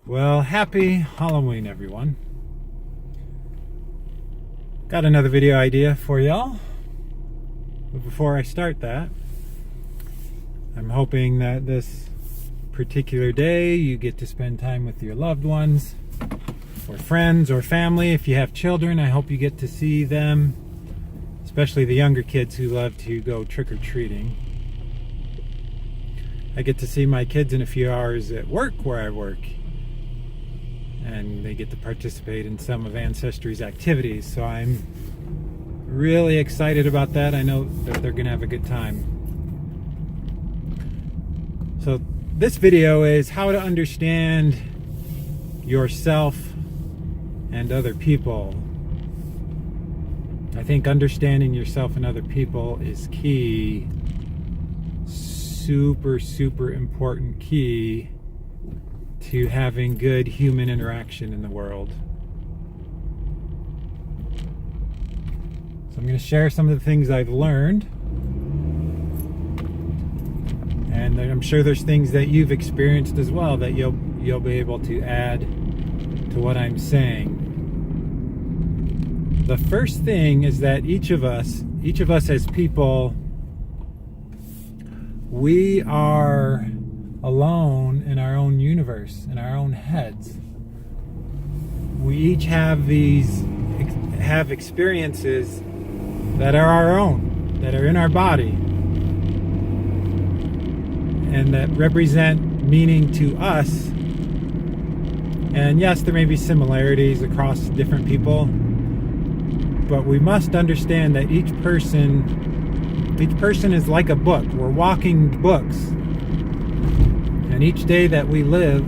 Well, happy Halloween, everyone. Got another video idea for y'all. But before I start that, I'm hoping that this particular day you get to spend time with your loved ones or friends or family. If you have children, I hope you get to see them, especially the younger kids who love to go trick-or-treating. I get to see my kids in a few hours at work where I work, and they get to participate in some of Ancestry's activities, so I'm really excited about that. I know that they're gonna have a good time. So this video is how to understand yourself and other people. I think understanding yourself and other people is key. Super important key to having good human interaction in the world. So I'm going to share some of the things I've learned, and I'm sure there's things that you've experienced as well that you'll be able to add to what I'm saying. The first thing is that each of us as people, we are alone in our own universe, in our own heads. We each have experiences that are our own, that are in our body, and that represent meaning to us. And yes, there may be similarities across different people, but we must understand that each person is like a book. We're walking books. And each day that we live,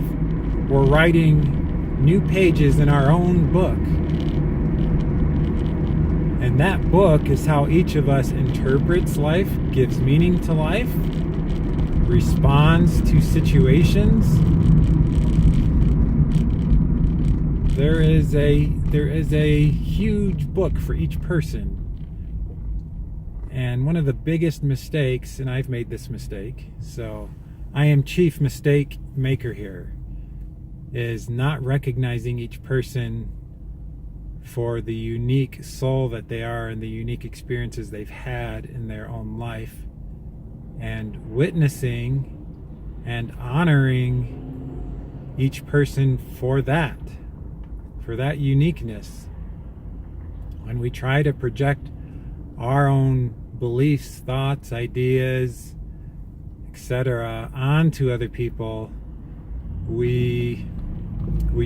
we're writing new pages in our own book. And that book is how each of us interprets life, gives meaning to life, responds to situations. There is a huge book for each person. And one of the biggest mistakes, and I've made this mistake, so I am chief mistake maker here, is not recognizing each person for the unique soul that they are and the unique experiences they've had in their own life, and witnessing and honoring each person for that uniqueness. When we try to project our own beliefs, thoughts, ideas, etc. onto other people, we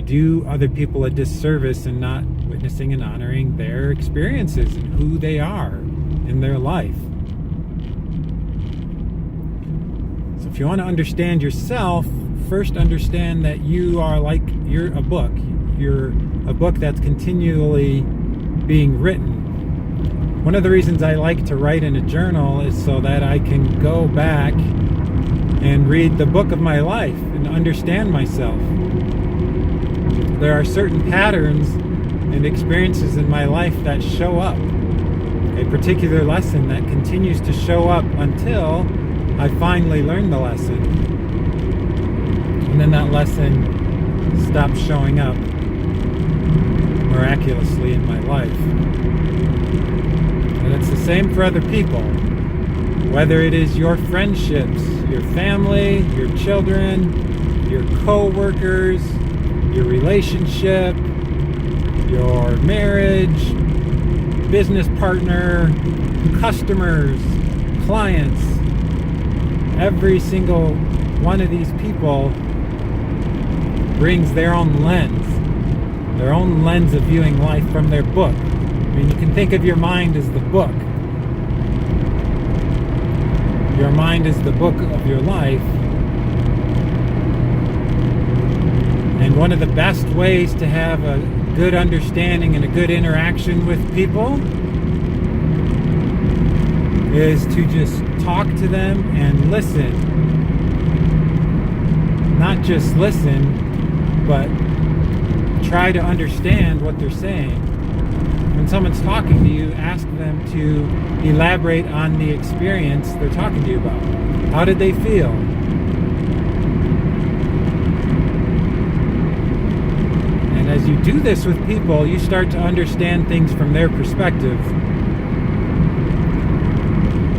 do other people a disservice in not witnessing and honoring their experiences and who they are in their life. So if you want to understand yourself, first understand that you're a book. You're a book that's continually being written. One of the reasons I like to write in a journal is so that I can go back and read the book of my life and understand myself. There are certain patterns and experiences in my life that show up. A particular lesson that continues to show up until I finally learn the lesson. And then that lesson stops showing up miraculously in my life. And it's the same for other people. Whether it is your friendships, your family, your children, your co-workers, your relationship, your marriage, business partner, customers, clients, every single one of these people brings their own lens of viewing life from their book. I mean, you can think of your mind as the book. Your mind is the book of your life. And one of the best ways to have a good understanding and a good interaction with people is to just talk to them and listen. Not just listen, but try to understand what they're saying. When someone's talking to you, ask them to elaborate on the experience they're talking to you about. How did they feel? as you do this with people, you start to understand things from their perspective.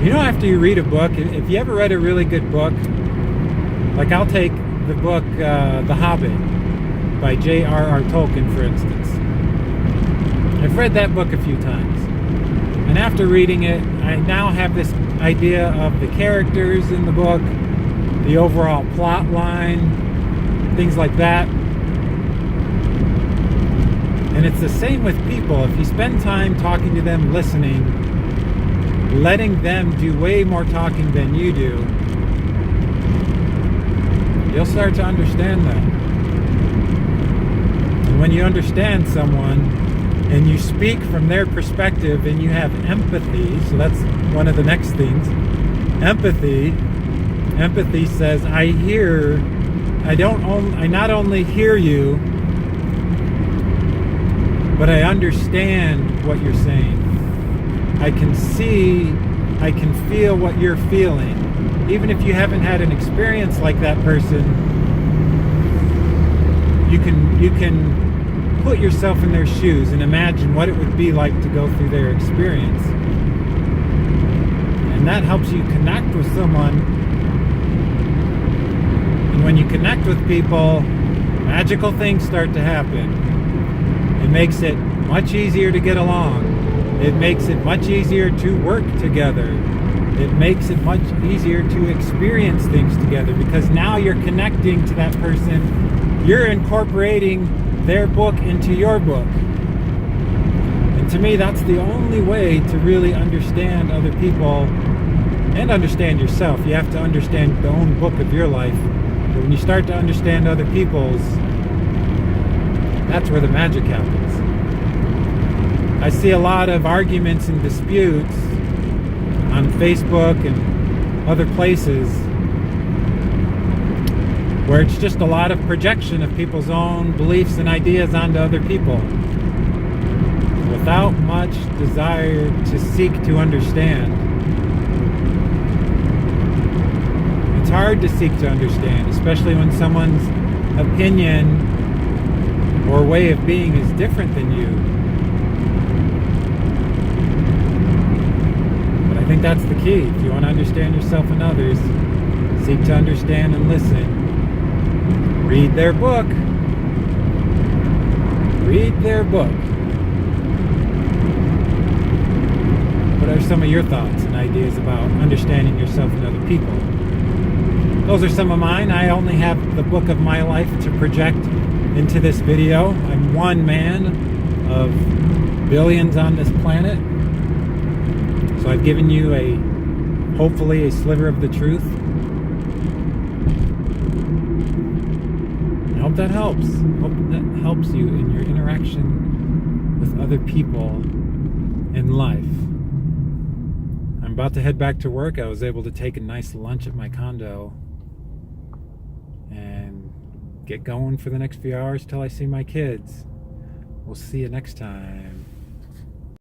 You know, after you read a book, if you ever read a really good book, like I'll take the book The Hobbit by J.R.R. Tolkien, for instance. I've read that book a few times. And after reading it, I now have this idea of the characters in the book, the overall plot line, things like that. And it's the same with people. If you spend time talking to them, listening, letting them do way more talking than you do, you'll start to understand them. And when you understand someone and you speak from their perspective and you have empathy, so that's one of the next things. Empathy says, I not only hear you, but I understand what you're saying. I can see, I can feel what you're feeling. Even if you haven't had an experience like that person, you can put yourself in their shoes and imagine what it would be like to go through their experience. And that helps you connect with someone. And when you connect with people, magical things start to happen. It makes it much easier to get along. It makes it much easier to work together. It makes it much easier to experience things together because now you're connecting to that person. You're incorporating their book into your book. And to me, that's the only way to really understand other people and understand yourself. You have to understand the own book of your life. But when you start to understand other people's, that's where the magic happens. I see a lot of arguments and disputes on Facebook and other places where it's just a lot of projection of people's own beliefs and ideas onto other people without much desire to seek to understand. It's hard to seek to understand, especially when someone's opinion or way of being is different than you. But I think that's the key. If you want to understand yourself and others, seek to understand and listen. Read their book. Read their book. What are some of your thoughts and ideas about understanding yourself and other people? Those are some of mine. I only have the book of my life to project into this video. I'm one man of billions on this planet. So I've given you hopefully a sliver of the truth. I hope that helps. Hope that helps you in your interaction with other people in life. I'm about to head back to work. I was able to take a nice lunch at my condo and get going for the next few hours till I see my kids. We'll see you next time.